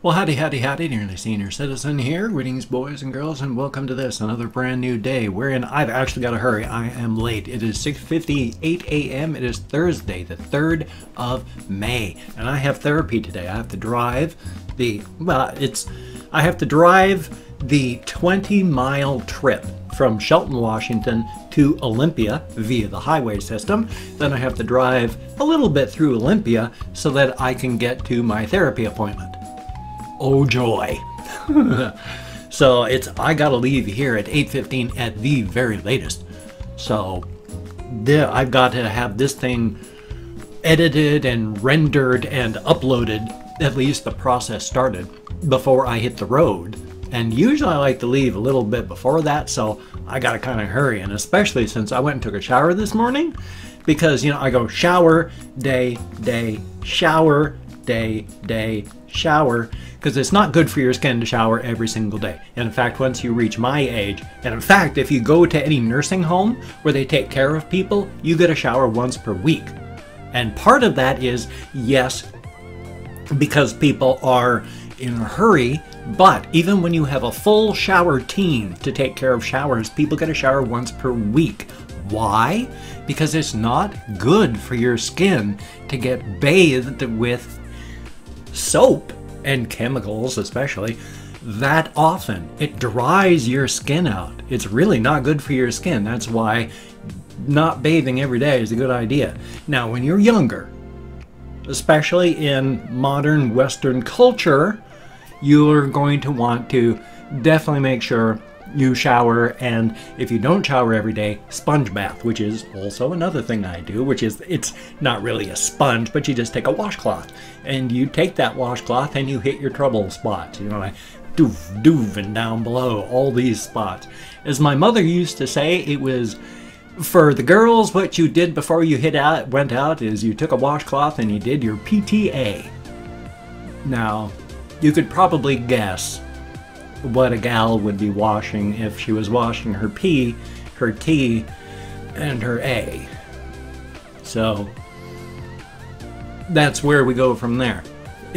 Well, howdy, nearly senior citizen here. Greetings, boys and girls, and welcome to this, another brand new day wherein I've actually got to hurry. I am late. It is 6:58 a.m. It is Thursday, the 3rd of May, and I have therapy today. I have to drive the 20-mile trip from Shelton, Washington to Olympia via the highway system. Then I have to drive a little bit through Olympia so that I can get to my therapy appointment. Oh joy. So I gotta leave here at 8:15 at the very latest. So I've got to have this thing edited and rendered and uploaded, at least the process started, before I hit the road. And usually I like to leave a little bit before that, so I gotta kind of hurry, and especially since I went and took a shower this morning, because I go shower, day, shower, day, shower, because it's not good for your skin to shower every single day. And in fact, once you reach my age, and in fact, if you go to any nursing home where they take care of people, you get a shower once per week. And part of that is, yes, because people are in a hurry, but even when you have a full shower team to take care of showers, people get a shower once per week. Why? Because it's not good for your skin to get bathed with soap and chemicals, especially, that often. It dries your skin out. It's really not good for your skin. That's why not bathing every day is a good idea. Now, when you're younger, especially in modern Western culture, you're going to want to definitely make sure you shower, and if you don't shower every day, sponge bath, which is also another thing I do, which is, it's not really a sponge, but you just take a washcloth and you take that washcloth and you hit your trouble spots, like doof, and down below, all these spots. As my mother used to say, it was, for the girls, what you did before you went out is you took a washcloth and you did your PTA. Now, you could probably guess what a gal would be washing if she was washing her P, her T, and her A. So that's where we go from there.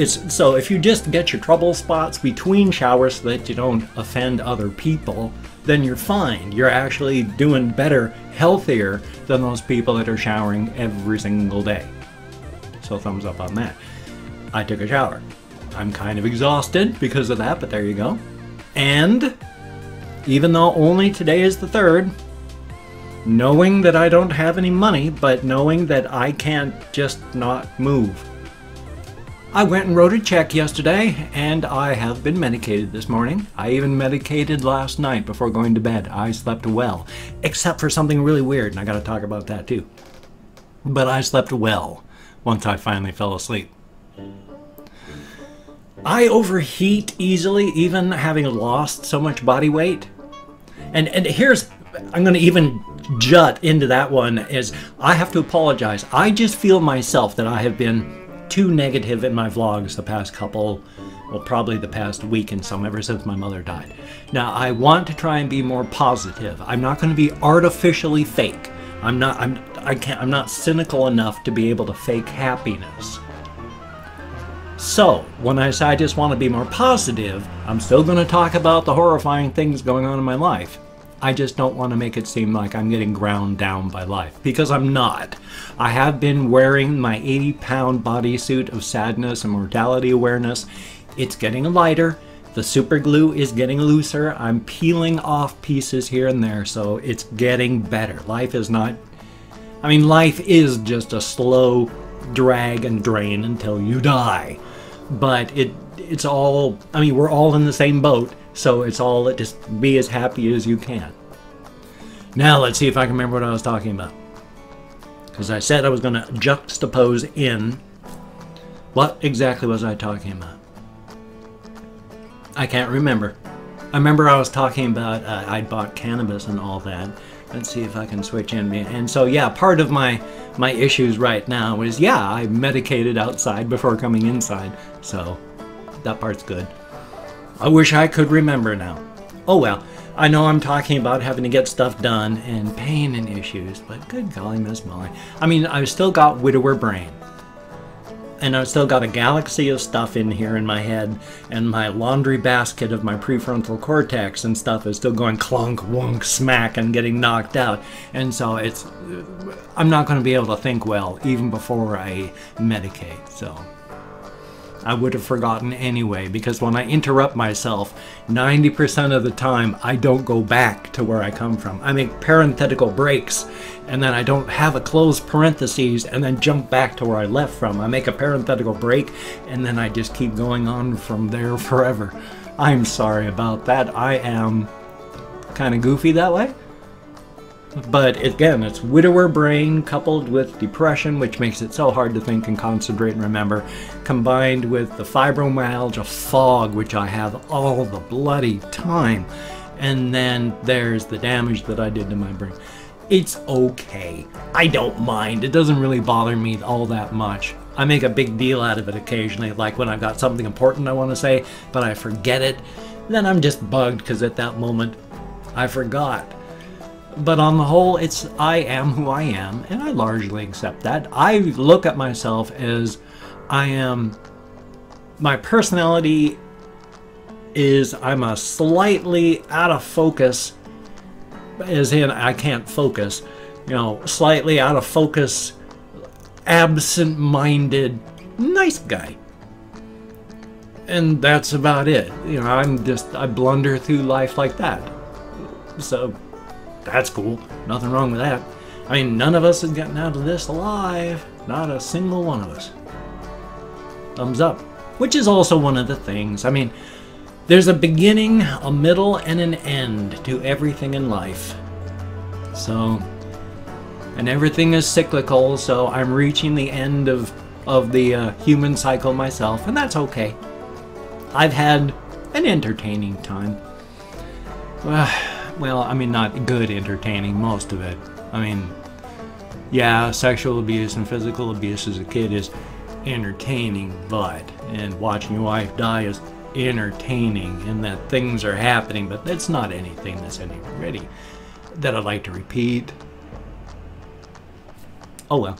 So if you just get your trouble spots between showers so that you don't offend other people, then you're fine. You're actually doing better, healthier than those people that are showering every single day. So thumbs up on that. I took a shower. I'm kind of exhausted because of that, but there you go. And even though only today is the 3rd, knowing that I don't have any money, but knowing that I can't just not move, I went and wrote a check yesterday, and I have been medicated this morning. I even medicated last night before going to bed. I slept well, except for something really weird, and I gotta talk about that too. But I slept well once I finally fell asleep. I overheat easily, even having lost so much body weight. And here's, I'm going to even jut into that one, is I have to apologize. I just feel myself that I have been too negative in my vlogs the past couple, well, probably the past week and some, ever since my mother died. Now, I want to try and be more positive. I'm not going to be artificially fake. I'm not cynical enough to be able to fake happiness. So, when I say I just want to be more positive, I'm still going to talk about the horrifying things going on in my life. I just don't want to make it seem like I'm getting ground down by life, because I'm not. I have been wearing my 80-pound bodysuit of sadness and mortality awareness. It's getting lighter. The super glue is getting looser. I'm peeling off pieces here and there, so it's getting better. Life is not... life is just a slow drag and drain until you die. But it's all, we're all in the same boat, so it's all, just be as happy as you can. Now let's see if I can remember what I was talking about. Because I said I was going to juxtapose in. What exactly was I talking about? I can't remember. I remember I was talking about I'd bought cannabis and all that. Let's see if I can switch in. And so yeah, part of my issues right now is, yeah, I medicated outside before coming inside. So that part's good. I wish I could remember now. Oh well, I know I'm talking about having to get stuff done and pain and issues, but good golly, Miss Molly. I've still got widower brain. And I've still got a galaxy of stuff in here in my head, and my laundry basket of my prefrontal cortex and stuff is still going clunk, wonk, smack, and getting knocked out. And so I'm not going to be able to think well even before I medicate. So I would have forgotten anyway, because when I interrupt myself, 90% of the time I don't go back to where I come from. I make parenthetical breaks, and then I don't have a closed parentheses and then jump back to where I left from. I make a parenthetical break, and then I just keep going on from there forever. I'm sorry about that. I am kind of goofy that way. But again, it's widower brain coupled with depression, which makes it so hard to think and concentrate and remember, combined with the fibromyalgia fog, which I have all the bloody time. And then there's the damage that I did to my brain. It's okay. I don't mind. It doesn't really bother me all that much. I make a big deal out of it occasionally, like when I've got something important I want to say, but I forget it. Then I'm just bugged because at that moment I forgot. But on the whole, I am who I am, and I largely accept that. I look at myself as my personality is, I'm a slightly out of focus, as in I can't focus, slightly out of focus, absent-minded, nice guy. And that's about it. I blunder through life like that. So that's cool. Nothing wrong with that. I mean, none of us has gotten out of this alive. Not a single one of us. Thumbs up. Which is also one of the things. I mean, there's a beginning, a middle, and an end to everything in life. So, and everything is cyclical, so I'm reaching the end of the human cycle myself, and that's okay. I've had an entertaining time. Well, I mean, not good entertaining, most of it. I mean, yeah, sexual abuse and physical abuse as a kid is entertaining, and watching your wife die is entertaining, and that things are happening, but it's not anything that's really that I'd like to repeat. Oh well.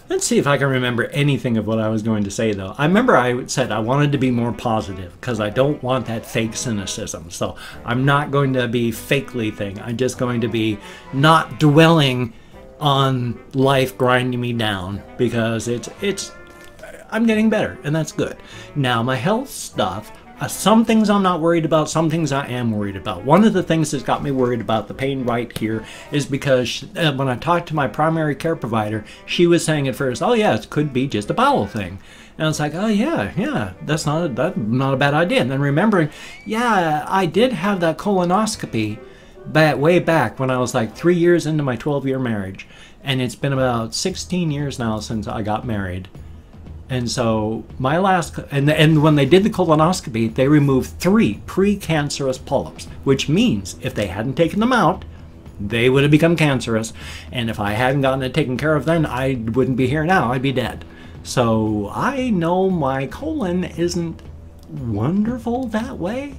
Let's see if I can remember anything of what I was going to say, though. I remember I said I wanted to be more positive because I don't want that fake cynicism. So I'm not going to be fakely thing. I'm just going to be not dwelling on life grinding me down, because I'm getting better, and that's good. Now, my health stuff, some things I'm not worried about, some things I am worried about. One of the things that's got me worried about the pain right here is because when I talked to my primary care provider, she was saying at first, oh yeah, it could be just a bowel thing. And I was like, oh yeah, that's not a bad idea. And then remembering, yeah, I did have that colonoscopy way back when I was like 3 years into my 12-year marriage. And it's been about 16 years now since I got married. And so my last, and when they did the colonoscopy, they removed 3 precancerous polyps, which means if they hadn't taken them out, they would have become cancerous. And if I hadn't gotten it taken care of then, I wouldn't be here now. I'd be dead. So I know my colon isn't wonderful that way.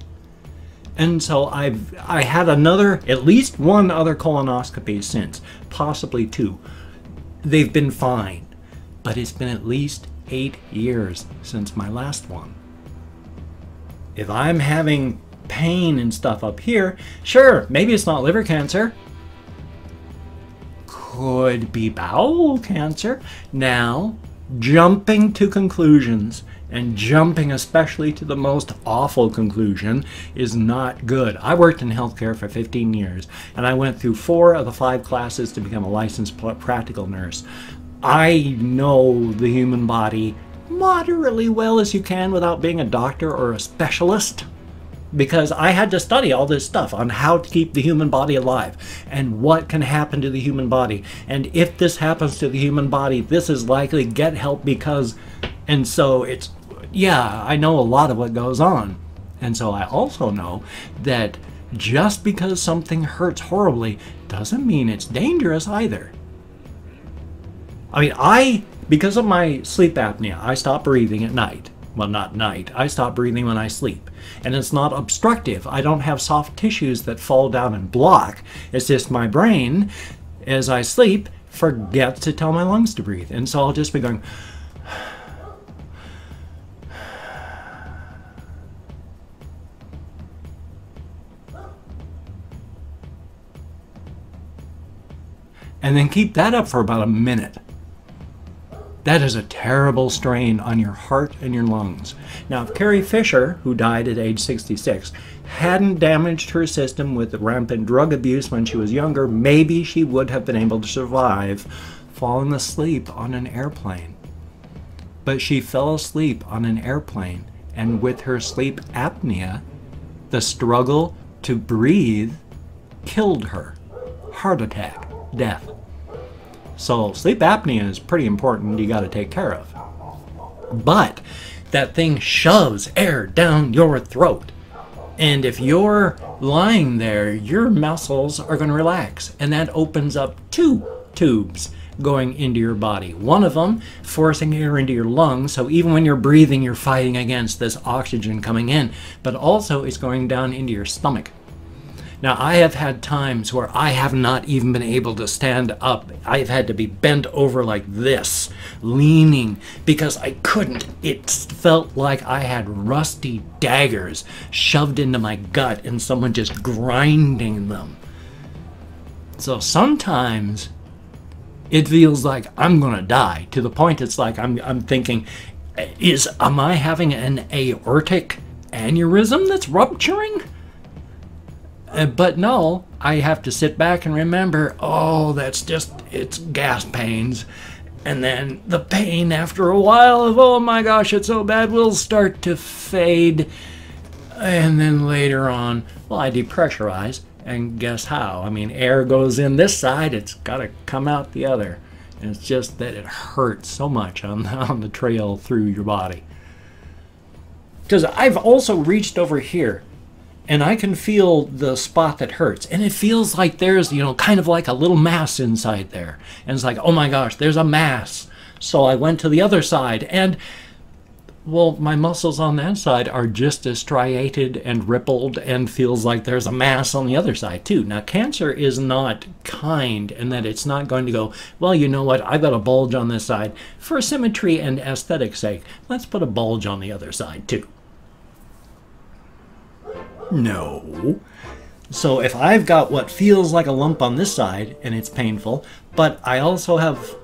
And so I had at least one other colonoscopy since, possibly 2. They've been fine, but it's been at least 8 years since my last one. If I'm having pain and stuff up here, sure, maybe it's not liver cancer. Could be bowel cancer. Now, jumping to conclusions, and jumping especially to the most awful conclusion, is not good. I worked in healthcare for 15 years, and I went through 4 of the 5 classes to become a licensed practical nurse. I know the human body moderately well as you can without being a doctor or a specialist, because I had to study all this stuff on how to keep the human body alive and what can happen to the human body. And if this happens to the human body, this is likely, get help because, and so it's, yeah, I know a lot of what goes on. And so I also know that just because something hurts horribly doesn't mean it's dangerous either. I mean, because of my sleep apnea, I stop breathing at night. Well, not night. I stop breathing when I sleep. And it's not obstructive. I don't have soft tissues that fall down and block. It's just my brain, as I sleep, forgets to tell my lungs to breathe. And so I'll just be going, and then keep that up for about a minute. That is a terrible strain on your heart and your lungs. Now, if Carrie Fisher, who died at age 66, hadn't damaged her system with rampant drug abuse when she was younger, maybe she would have been able to survive falling asleep on an airplane. But she fell asleep on an airplane, and with her sleep apnea, the struggle to breathe killed her. Heart attack, death. So sleep apnea is pretty important, you got to take care of. But that thing shoves air down your throat. And if you're lying there, your muscles are going to relax. And that opens up two tubes going into your body. One of them forcing air into your lungs, so even when you're breathing, you're fighting against this oxygen coming in. But also it's going down into your stomach. Now, I have had times where I have not even been able to stand up. I've had to be bent over like this, leaning, because I couldn't. It felt like I had rusty daggers shoved into my gut and someone just grinding them. So sometimes it feels like I'm gonna die, to the point it's like I'm thinking, am I having an aortic aneurysm that's rupturing? But no, I have to sit back and remember, oh, it's gas pains. And then the pain after a while of, oh my gosh, it's so bad, will start to fade. And then later on, well, I depressurize, and guess how? I mean, air goes in this side, it's got to come out the other. And it's just that it hurts so much on the trail through your body. Because I've also reached over here, and I can feel the spot that hurts. And it feels like there's, kind of like a little mass inside there. And it's like, oh my gosh, there's a mass. So I went to the other side, and, well, my muscles on that side are just as striated and rippled, and feels like there's a mass on the other side too. Now, cancer is not kind in that it's not going to go, well, you know what, I've got a bulge on this side. For symmetry and aesthetic's sake, let's put a bulge on the other side too. No. So if I've got what feels like a lump on this side and it's painful, but I also have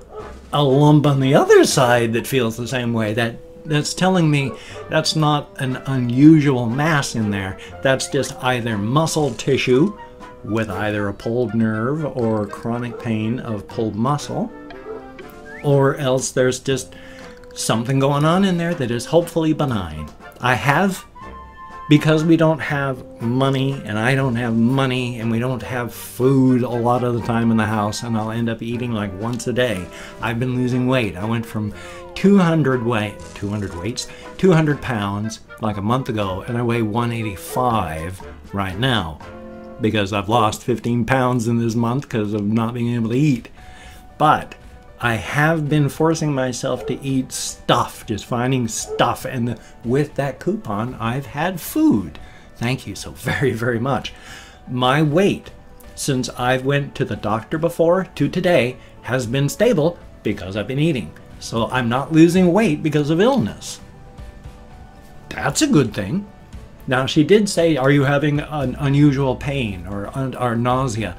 a lump on the other side that feels the same way, that's telling me that's not an unusual mass in there. That's just either muscle tissue with either a pulled nerve or chronic pain of pulled muscle, or else there's just something going on in there that is hopefully benign. Because we don't have money, and I don't have money, and we don't have food a lot of the time in the house, and I'll end up eating like once a day. I've been losing weight. I went from 200 pounds like a month ago, and I weigh 185 right now because I've lost 15 pounds in this month because of not being able to eat. But I have been forcing myself to eat stuff, just finding stuff, and with that coupon, I've had food. Thank you so very, very much. My weight, since I went to the doctor before to today, has been stable because I've been eating. So I'm not losing weight because of illness. That's a good thing. Now, she did say, are you having an unusual pain or nausea?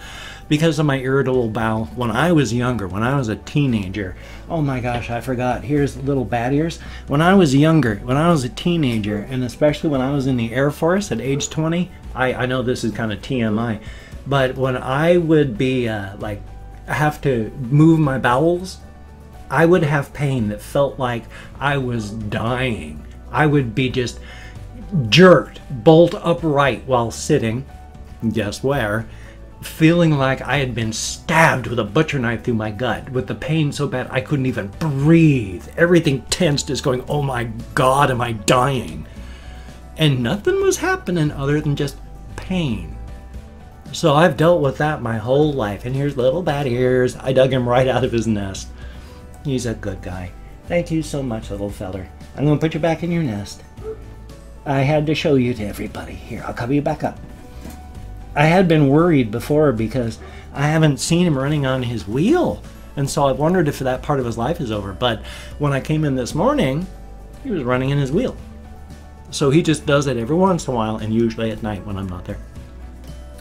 Because of my irritable bowel, when I was younger, when I was a teenager, oh my gosh, I forgot, here's little bad ears. When I was younger, when I was a teenager, and especially when I was in the Air Force at age 20, I know this is kind of TMI, but when I would be have to move my bowels, I would have pain that felt like I was dying. I would be just jerked bolt upright while sitting, guess where, feeling like I had been stabbed with a butcher knife through my gut, with the pain so bad I couldn't even breathe. Everything tensed, is going, oh my God, am I dying? And nothing was happening other than just pain. So I've dealt with that my whole life. And here's little bad ears. I dug him right out of his nest. He's a good guy. Thank you so much, little feller. I'm going to put you back in your nest. I had to show you to everybody. Here, I'll cover you back up. I had been worried before because I haven't seen him running on his wheel. And so I wondered if that part of his life is over. But when I came in this morning, he was running in his wheel. So he just does it every once in a while, and usually at night when I'm not there.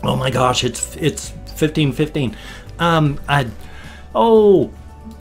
Oh my gosh, it's 15:15. Oh,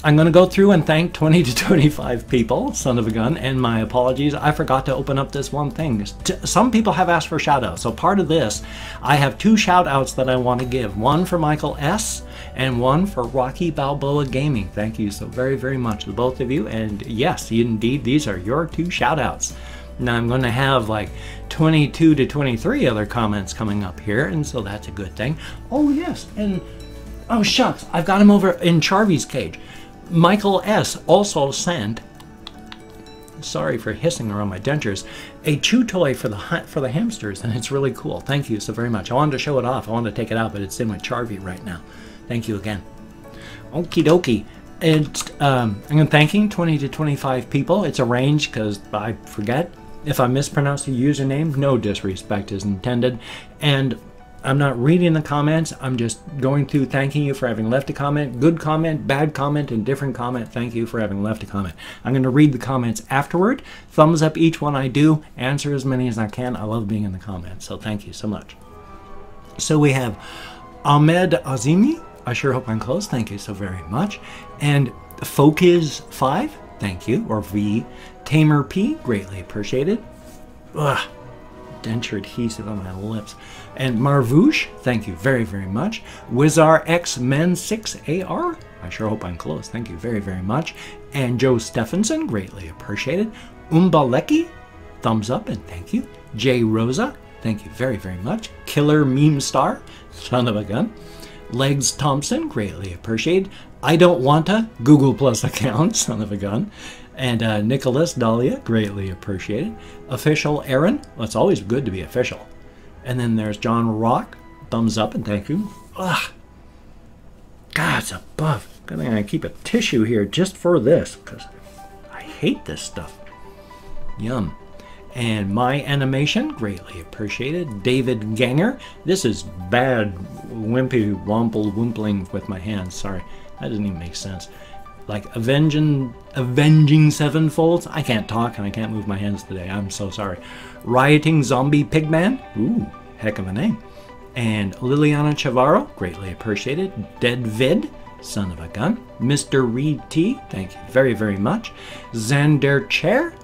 I'm going to go through and thank 20 to 25 people, son of a gun, and my apologies. I forgot to open up this one thing. Some people have asked for shout-outs. So part of this, I have 2 shout-outs that I want to give. One for Michael S. and one for Rocky Balboa Gaming. Thank you so very, very much to both of you. And yes, indeed, these are your 2 shout-outs. Now I'm going to have like 22 to 23 other comments coming up here, and so that's a good thing. Oh yes, and oh shucks, I've got him over in Charvey's cage. Michael S. also sent, sorry for hissing around my dentures, a chew toy for the hamsters, and it's really cool. Thank you so very much. I wanted to show it off. I wanted to take it out, but it's in with Charvey right now. Thank you again. Okie dokie. And I'm thanking 20 to 25 people. It's a range because I forget. If I mispronounce the username, no disrespect is intended. And I'm not reading the comments. I'm just going through thanking you for having left a comment. Good comment, bad comment, and different comment. Thank you for having left a comment. I'm going to read the comments afterward. Thumbs up each one I do. Answer as many as I can. I love being in the comments, so thank you so much. So we have Ahmed Azimi. I sure hope I'm close. Thank you so very much. And Fokiz5. Thank you. Or V. Tamer P. Greatly appreciated. Ugh. Denture adhesive on my lips. And Marvouche, thank you very, very much. Wizar X Men 6 AR, I sure hope I'm close. Thank you very, very much. And Joe Stephenson, greatly appreciated. Umbaleki, thumbs up and thank you. Jay Rosa, thank you very, very much. Killer Meme Star, son of a gun. Legs Thompson, greatly appreciated. I don't want a Google Plus account, son of a gun. And Nicholas Dahlia, greatly appreciated. Official Aaron, well, it's always good to be official. And then there's John Rock, thumbs up and thank you. Ugh. God, it's above. Good thing I keep a tissue here just for this, because I hate this stuff. Yum. And My Animation, greatly appreciated. David Ganger, this is bad wimpy wimpling with my hands, sorry. That doesn't even make sense. Like Avenging Sevenfolds. I can't talk and I can't move my hands today. I'm so sorry. Rioting Zombie Pigman. Ooh, heck of a name. And Liliana Chavarro, greatly appreciated. Dead Vid, son of a gun. Mr. Reed T, thank you very, very much. Xander Chair,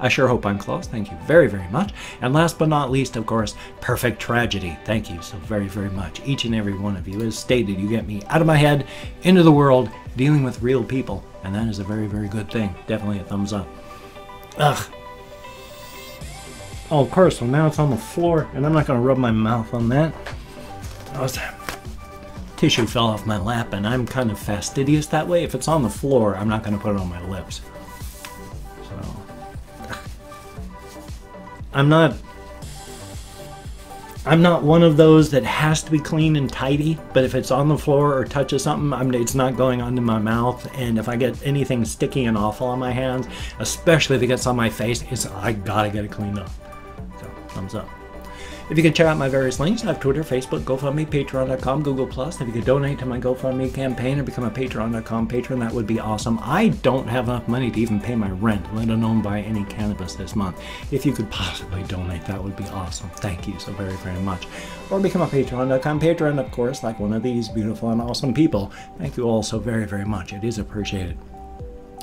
I sure hope I'm close. Thank you very, very much. And last but not least, of course, Perfect Tragedy. Thank you so very, very much. Each and every one of you. As stated, you get me out of my head, into the world, dealing with real people. And that is a very, very good thing. Definitely a thumbs up. Ugh. Oh, of course, so now it's on the floor, and I'm not going to rub my mouth on that. Tissue fell off my lap, and I'm kind of fastidious that way. If it's on the floor, I'm not going to put it on my lips. I'm not one of those that has to be clean and tidy, but if it's on the floor or touches something, it's not going onto my mouth. And if I get anything sticky and awful on my hands, especially if it gets on my face, I gotta get it cleaned up. So, thumbs up. If you could check out my various links, I have Twitter, Facebook, GoFundMe, Patreon.com, Google+. If you could donate to my GoFundMe campaign or become a Patreon.com patron, that would be awesome. I don't have enough money to even pay my rent, let alone buy any cannabis this month. If you could possibly donate, that would be awesome. Thank you so very, very much. Or become a Patreon.com patron, of course, like one of these beautiful and awesome people. Thank you all so very, very much. It is appreciated.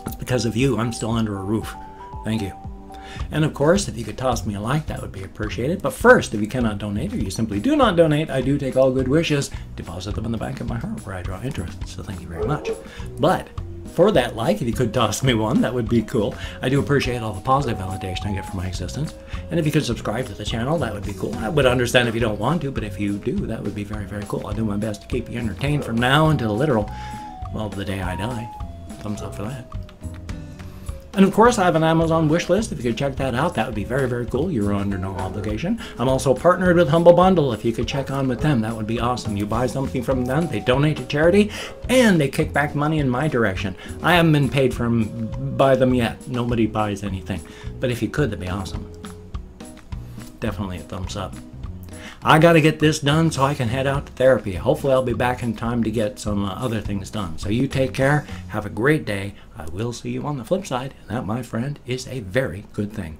It's because of you I'm still under a roof. Thank you. And of course, if you could toss me a like, that would be appreciated. But first, if you cannot donate or you simply do not donate, I do take all good wishes, deposit them in the bank of my heart where I draw interest. So thank you very much. But for that like, if you could toss me one, that would be cool. I do appreciate all the positive validation I get from my existence. And if you could subscribe to the channel, that would be cool. I would understand if you don't want to, but if you do, that would be very, very cool. I'll do my best to keep you entertained from now until literal, well, the day I die. Thumbs up for that. And of course, I have an Amazon wish list. If you could check that out, that would be very, very cool. You're under no obligation. I'm also partnered with Humble Bundle. If you could check on with them, that would be awesome. You buy something from them, they donate to charity, and they kick back money in my direction. I haven't been paid by them yet. Nobody buys anything. But if you could, that'd be awesome. Definitely a thumbs up. I got to get this done so I can head out to therapy. Hopefully I'll be back in time to get some other things done. So you take care. Have a great day. I will see you on the flip side. And that, my friend, is a very good thing.